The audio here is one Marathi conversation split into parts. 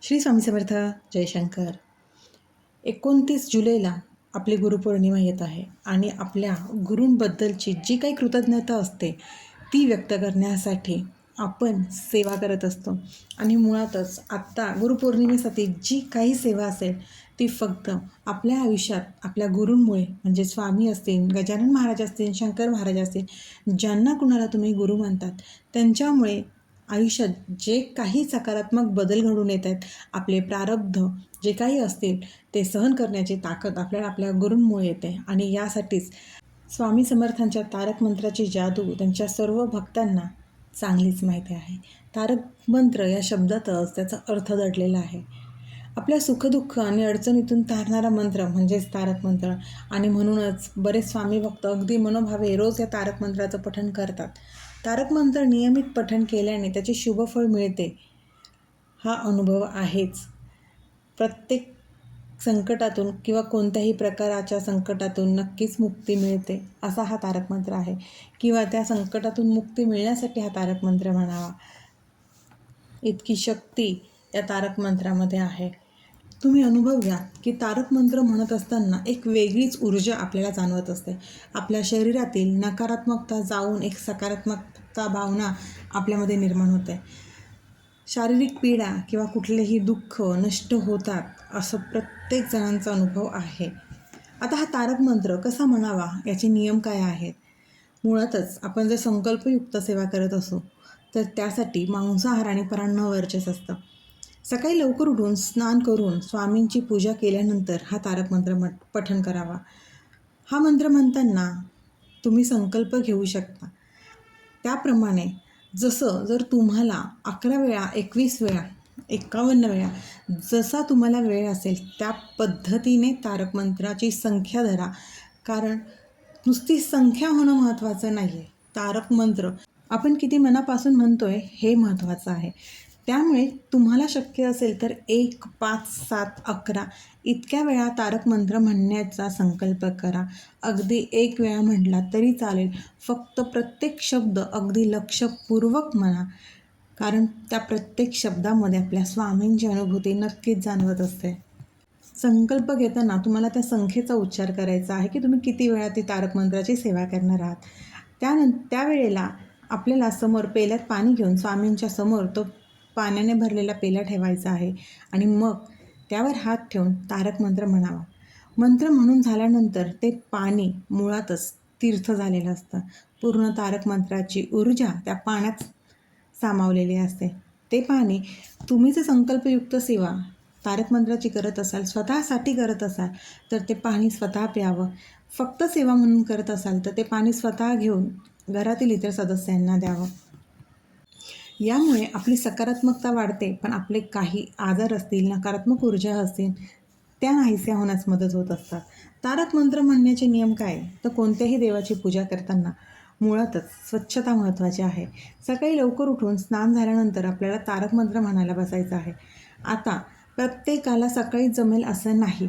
श्री स्वामी समर्थ. जयशंकर. 29 जुलैला आपली गुरुपौर्णिमा येत आहे आणि आपल्या गुरूंबद्दलची जी काही कृतज्ञता असते ती व्यक्त करण्यासाठी आपण सेवा करत असतो. आणि मुळातच आत्ता गुरुपौर्णिमेसाठी जी काही सेवा असेल ती फक्त आपल्या आयुष्यात आपल्या गुरूंमुळे, म्हणजे स्वामी असतील, गजानन महाराज असतील, शंकर महाराज असतील, ज्यांना कुणाला तुम्ही गुरु मानतात त्यांच्यामुळे आयुष्यात जे काही सकारात्मक बदल घडून येत आहेत, आपले प्रारब्ध जे काही असतील ते सहन करण्याची ताकद आपल्याला आपल्या गुरूंमुळे येते. आणि यासाठीच स्वामी समर्थांच्या तारक मंत्राची जादू त्यांच्या सर्व भक्तांना चांगलीच माहिती आहे. तारक मंत्र या शब्दातच त्याचा अर्थ दडलेला आहे. आपल्या सुखदुःख आणि अडचणीतून तारणारा मंत्र म्हणजेच तारक मंत्र. आणि म्हणूनच बरेच स्वामी भक्त अगदी मनोभावे रोज या तारक मंत्राचं पठण करतात. तारक मंत्र नियमित पठण केल्याने त्याचे शुभफळ मिळते हा अनुभव आहेच. प्रत्येक संकटातून किंवा कोणत्याही प्रकाराच्या संकटातून नक्कीच मुक्ती मिळते असा हा तारक मंत्र आहे, किंवा त्या संकटातून मुक्ती मिळण्यासाठी हा तारक मंत्र म्हणावा. इतकी शक्ती या तारक मंत्रामध्ये आहे. तुम्ही अनुभव घ्या की तारक मंत्र म्हणत असताना एक वेगळीच ऊर्जा आपल्याला जाणवत असते. आपल्या शरीरातील नकारात्मकता जाऊन एक सकारात्मकता भावना आपल्यामध्ये निर्माण होते. शारीरिक पीडा किंवा कुठलेही दुःख नष्ट होतात असं प्रत्येक जणांचा अनुभव आहे. आता हा तारक मंत्र कसा म्हणावा याचे नियम काय आहेत? मुळातच आपण जर संकल्पयुक्त सेवा करत असू तर त्यासाठी मांसाहार आणि परान्न वर्जस असतं. सकाळी लवकर उठून स्नान करून स्वामींची पूजा केल्यानंतर हा तारक मंत्र पठण करावा. हा मंत्र म्हणताना तुम्ही संकल्प घेऊ शकता. त्याप्रमाणे जसं जर तुम्हाला 11 वेळा, 21 वेळा, 51 वेळा जसा तुम्हाला वेळ असेल त्या पद्धतीने तारक मंत्राची संख्या धरा. कारण नुसती संख्या होणं महत्त्वाचं नाही आहे. तारक मंत्र आपण किती मनापासून म्हणतोय हे महत्त्वाचं आहे. त्यामुळे तुम्हाला शक्य असेल तर 1, 5, 7, 11 इतक्या वेळा तारक मंत्र म्हणण्याचा संकल्प करा. अगदी 1 वेळा म्हटला तरी चालेल. फक्त प्रत्येक शब्द अगदी लक्षपूर्वक म्हणा, कारण त्या प्रत्येक शब्दामध्ये आपल्या स्वामींची अनुभूती नक्कीच जाणवत असते. संकल्प घेताना तुम्हाला त्या संख्येचा उच्चार करायचा आहे की तुम्ही किती वेळा ती तारक मंत्राची सेवा करणार आहात. त्यावेळेला आपल्याला समोर पेल्यात पाणी घेऊन स्वामींच्या समोर तो पाण्याने भरलेला पेला ठेवायचा आहे आणि मग त्यावर हात ठेवून तारक मंत्र म्हणावा. मंत्र म्हणून झाल्यानंतर ते पाणी मुळातच तीर्थ झालेलं असतं. पूर्ण तारक मंत्राची ऊर्जा त्या पाण्यात सामावलेली असते. ते पाणी तुम्ही जर संकल्पयुक्त सेवा तारक मंत्राची करत असाल, स्वतःसाठी करत असाल तर ते पाणी स्वतः प्यावं. फक्त सेवा म्हणून करत असाल तर ते पाणी स्वतः घेऊन घरातील इतर सदस्यांना द्यावं. यामुळे आपली सकारात्मकता वाढते, पण आपले काही आजार असतील, नकारात्मक ऊर्जा असतील त्या नाहीशा होण्यास मदत होत असतात. तारक मंत्र म्हणण्याचे नियम काय? तर कोणत्याही देवाची पूजा करताना मुळातच स्वच्छता महत्त्वाची आहे. सकाळी लवकर उठून स्नान झाल्यानंतर आपल्याला तारक मंत्र म्हणायला बसायचं आहे. आता प्रत्येकाला सकाळी जमेल असं नाही.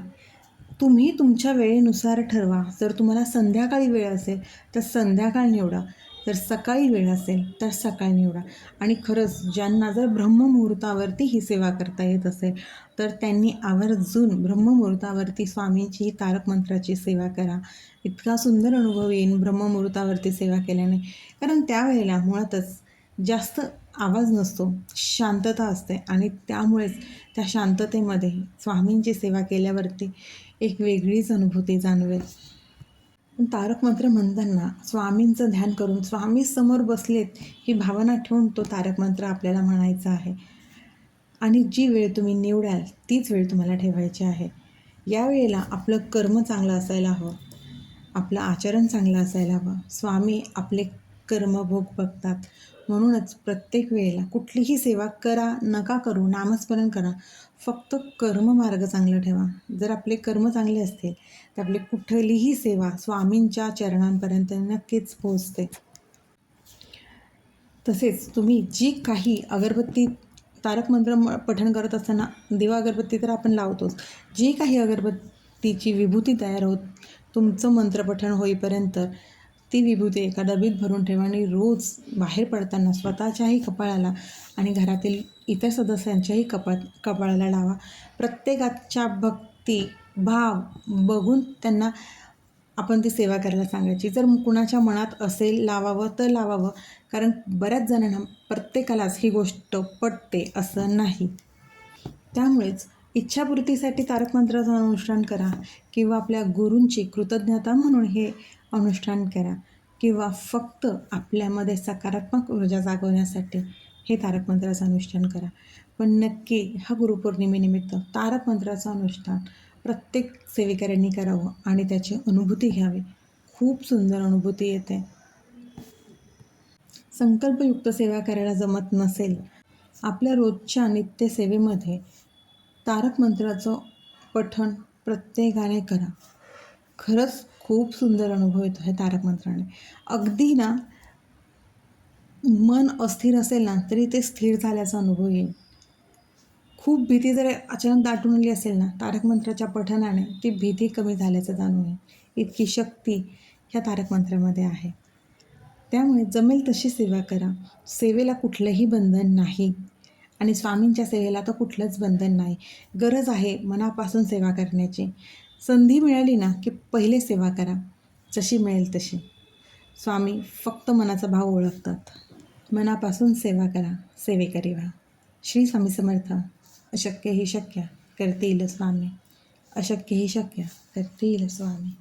तुम्ही तुमच्या वेळेनुसार ठरवा. जर तुम्हाला संध्याकाळी वेळ असेल तर संध्याकाळ निवडा, जर सकाळी वेळ असेल तर सकाळ निवडा. आणि खरंच ज्यांना जर ब्रह्ममुहूर्तावरती ही सेवा करता येत असेल तर त्यांनी आवर्जून ब्रह्ममुहूर्तावरती स्वामींची ही तारक मंत्राची सेवा करा. इतका सुंदर अनुभव येईल ब्रह्ममुहूर्तावरती सेवा केल्याने. कारण त्यावेळेला मुळातच जास्त आवाज नसतो, शांतता असते आणि त्यामुळेच त्या शांततेमध्ये स्वामींची सेवा केल्यावरती एक वेगळीच अनुभूती जाणवेल. पण तारक मंत्र म्हणताना स्वामींचं ध्यान करून स्वामी समोर बसलेत ही भावना ठेवून तो तारक मंत्र आपल्याला म्हणायचा आहे. आणि जी वेळ तुम्ही निवडाल तीच वेळ तुम्हाला ठेवायची आहे. यावेळेला आपलं कर्म चांगलं असायला हवं, आपलं आचरण चांगलं असायला हवं. स्वामी आपले कर्मभोग बघतात. म्हणूनच प्रत्येक वेळेला कुठलीही सेवा करा नका करू, नामस्मरण करा, फक्त कर्ममार्ग चांगलं ठेवा. जर आपले कर्म चांगले असतील तर आपली कुठलीही सेवा स्वामींच्या चरणांपर्यंत नक्कीच पोहोचते. तसेच तुम्ही जी काही अगरबत्ती तारक मंत्र पठण करत असताना दिवा अगरबत्ती तर आपण लावतोच, जी काही अगरबत्तीची विभूती तयार होत तुमचं मंत्रपठण होईपर्यंत ती विभूती एका डबीत भरून ठेवा आणि रोज बाहेर पडताना स्वतःच्याही कपाळाला आणि घरातील इतर सदस्यांच्याही कपाळाला लावा. प्रत्येकाच्या भक्ती भाव बघून त्यांना आपण ती सेवा करायला सांगायची. जर कुणाच्या मनात असेल लावावं तर लावावं, कारण बऱ्याच जणांना प्रत्येकालाच ही गोष्ट पटते असं नाही. त्यामुळेच इच्छापूर्तीसाठी तारक मंत्राचं अनुष्ठान करा, किंवा आपल्या गुरूंची कृतज्ञता म्हणून हे अनुष्ठान करा, किंवा फक्त आपल्यामध्ये सकारात्मक ऊर्जा जागवण्यासाठी हे तारक मंत्राचं अनुष्ठान करा. पण नक्की हा गुरुपौर्णिमेनिमित्त तारक मंत्राचं अनुष्ठान प्रत्येक सेवेकऱ्यांनी करावं आणि त्याची अनुभूती घ्यावी. खूप सुंदर अनुभूती येते. संकल्पयुक्त सेवा करायला जमत नसेल, आपल्या रोजच्या नित्यसेवेमध्ये तारक मंत्राचं पठण प्रत्येकाने करा. खरंच खूप सुंदर अनुभव येतो आहे तारक मंत्राने. अगदी ना, मन अस्थिर असेल ना तरी ते स्थिर झाल्याचा अनुभव येईल. खूप भीती जर अचानक दाटून आली असेल ना, तारक मंत्राच्या पठणाने ती भीती कमी झाल्याचं जाणून येईल. इतकी शक्ती ह्या तारक मंत्रामध्ये आहे. त्यामुळे जमेल तशी सेवा करा. सेवेला कुठलंही बंधन नाही आणि स्वामींच्या सेवेला तर कुठलंच बंधन नाही. गरज आहे मनापासून सेवा करण्याची. संधी मिळाली ना की पहिले सेवा करा, जशी मिळेल तशी. स्वामी फक्त मनाचा भाव ओळखतात. मनापासून सेवा करा, सेवेकरी व्हा. श्री स्वामी समर्थ. अशक्य ही शक्य करतील स्वामी. अशक्य ही शक्य करतील स्वामी.